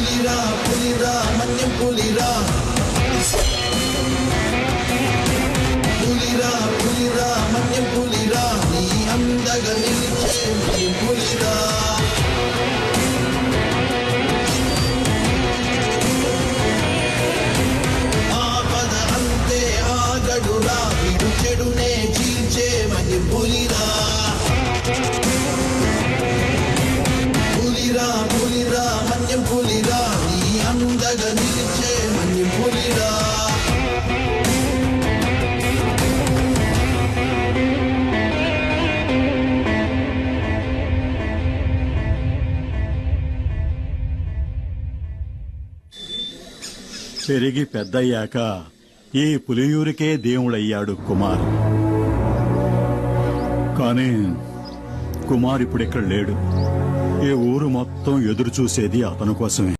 పులిరా పులిరా మన్యం పులిరా పులిరా పులిరా మన్యం పులిరా నీ అందగా నిలిచే మన్యం పులిరా ఆపద అంతే ఆగడురా విడు చెడునే చీల్చే మన్యం పులిరా పులిరా పులిరా మన్యం పులిరా నీ అందగా నిలిచే మన్యం పులిరా పెరిగి పెద్దయ్యాక ఈ పులియూరికే దేవుడయ్యాడు కుమార్. కానీ కుమార్ ఇప్పుడిక్కడ లేడు. ఈ ఊరు మొత్తం ఎదురు చూసేది అతని కోసమే.